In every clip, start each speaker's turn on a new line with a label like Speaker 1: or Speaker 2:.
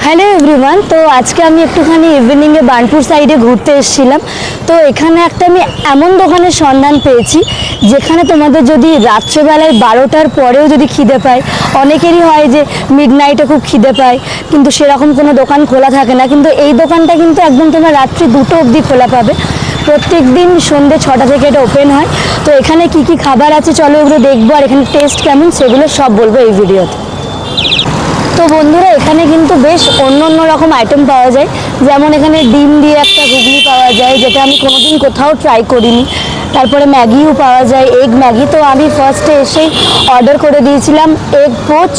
Speaker 1: Hello everyone. তো আজকে আমি একটুখানি ইভিনিংয়ে বার্নপুর সাইডে ঘুরতে এসেছিলাম। তো এখানে একটা আমি এমন দোকানের সন্ধান পেয়েছি যেখানে তোমাদের যদি রাত্রেবেলায় 12টার পরেও যদি খিদে পায়, অনেকেরই হয় যে মিডনাইটে খুব খিদে পায় কিন্তু সেরকম কোনো দোকান খোলা থাকে না, কিন্তু এই দোকানটা কিন্তু একদম তোমার রাত্রি 2টো অবধি খোলা পাবে। প্রত্যেক দিন সন্ধ্যে 6টা থেকে এটা ওপেন হয়। তো এখানে কি কি খাবার আছে চলো ওগুলো দেখবো, আর এখানে টেস্ট কেমন সেগুলো সব বলবো এই ভিডিওতে। তো বন্ধুরা, এখানে কিন্তু বেশ অন্য রকম আইটেম পাওয়া যায়, যেমন এখানে ডিম দিয়ে একটা ঘুগনি পাওয়া যায় যেটা আমি কোনোদিন কোথাও ট্রাই করিনি। তারপরে ম্যাগিও পাওয়া যায়, এগ ম্যাগি। তো আমি ফার্স্টে এসেই অর্ডার করে দিয়েছিলাম এগ পোচ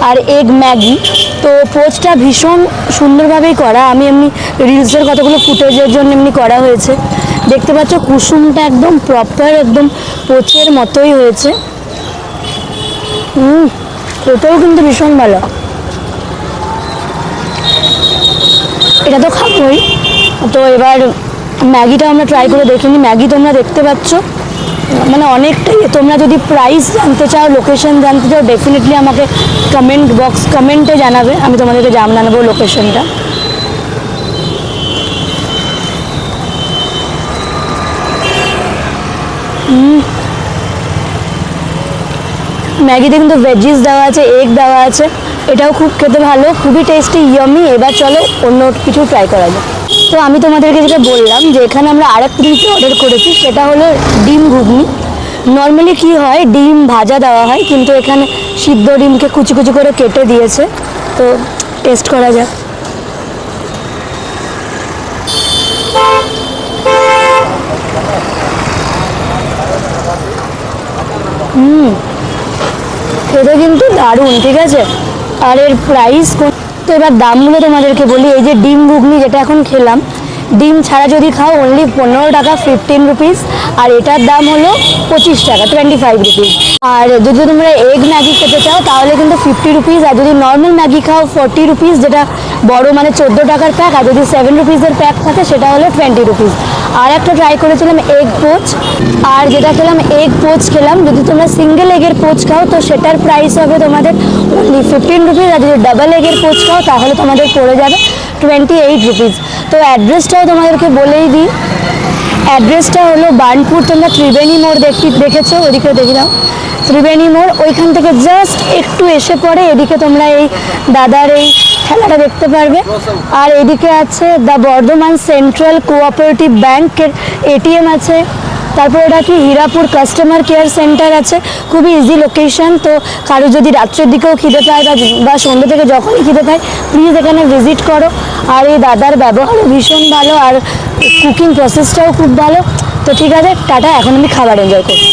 Speaker 1: আর এগ ম্যাগি। তো পোচটা ভীষণ সুন্দরভাবেই করা, আমি এমনি রিলসের কতগুলো ফুটেজের জন্য এমনি করা হয়েছে। দেখতে পাচ্ছ কুসুমটা একদম প্রপার একদম পোচের মতোই হয়েছে। এটাও কিন্তু ভীষণ ভালো। এটা তো খাবোই। তো এবার ম্যাগিটা আমরা ট্রাই করে দেখিনি। ম্যাগি তোমরা দেখতে পাচ্ছ মানে অনেকটাই। তোমরা যদি প্রাইস জানতে চাও, লোকেশন জানতে চাও, ডেফিনেটলি আমাকে কমেন্টে জানাবে, আমি তোমাদেরকে জানাবো লোকেশনটা। ম্যাগিতে কিন্তু ভেজিস দেওয়া আছে, এগ দেওয়া আছে, এটাও খুব খেতে ভালো, খুবই টেস্টি, ইয়মি। এবার চলো অন্য কিছু ট্রাই করা যায়। তো আমি তোমাদেরকে যেটা বললাম যে এখানে আমরা আরেকটা জিনিস অর্ডার করেছি, সেটা হলো ডিম ঘুগনি। নর্মালি কি হয়, ডিম ভাজা দেওয়া হয়, কিন্তু এখানে সিদ্ধ ডিমকে কুচি কুচি করে কেটে দিয়েছে। তো টেস্ট করা যাক। খেতে কিন্তু দারুণ, ঠিক আছে। আর এর প্রাইস, তো এবার দামগুলো তোমাদেরকে বলি। এই যে ডিম ঘুগনি যেটা এখন খেলাম, ডিম ছাড়া যদি খাও অনলি 15 টাকা, 15 রুপিস। আর এটার দাম হলো 25 টাকা, 25 রুপিস। আর যদি তোমরা এগ ম্যাগি খেতে চাও তাহলে কিন্তু 50 রুপিস। আর যদি নর্মাল ম্যাগি খাও 40 রুপিস, যেটা বড় মানে 14 টাকার প্যাক। আর যদি 7 রুপিসের প্যাক থাকে সেটা হলো 20 রুপিস। আর একটা ট্রাই করেছিলাম এগ পোচ, আর যেটা খেলাম এগ পোচ খেলাম। যদি তোমরা সিঙ্গেল এগের পোচ খাও তো সেটার প্রাইস হবে তোমাদের অনলি 15 রুপিস। আর যদি ডাবল এগের পোচ খাও তাহলে তোমাদের পড়ে যাবে 28 রুপিস। তো অ্যাড্রেসটাও তোমাদেরকে বলেই দিই। অ্যাড্রেসটা হলো বার্নপুর। তোমরা ত্রিবেণী মোড় দেখেছো, ওদিকে দেখে দাও, ত্রিবেণী মোড়। ওইখান থেকে জাস্ট একটু এসে পরে এদিকে তোমরা এই দাদার এই খেলাটা দেখতে পারবে। আর এদিকে আছে দ্য বর্ধমান সেন্ট্রাল কোঅপারেটিভ ব্যাংকের এটিএম আছে। তারপর এটা কি হীরাপুর কাস্টমার কেয়ার সেন্টার আছে, খুবই ইজি লোকেশন। তো কারো যদি রাত্রের দিকেও খিদে পায় বা সন্ধ্যে থেকে যখনই খিদে পায় প্লিজ এখানে ভিজিট করো। আর এই দাদার ব্যবহারও ভীষণ ভালো, আর কুকিং প্রসেসটাও খুব ভালো। তো ঠিক আছে, টাটা, এখন আমি খাবার এনজয় করি।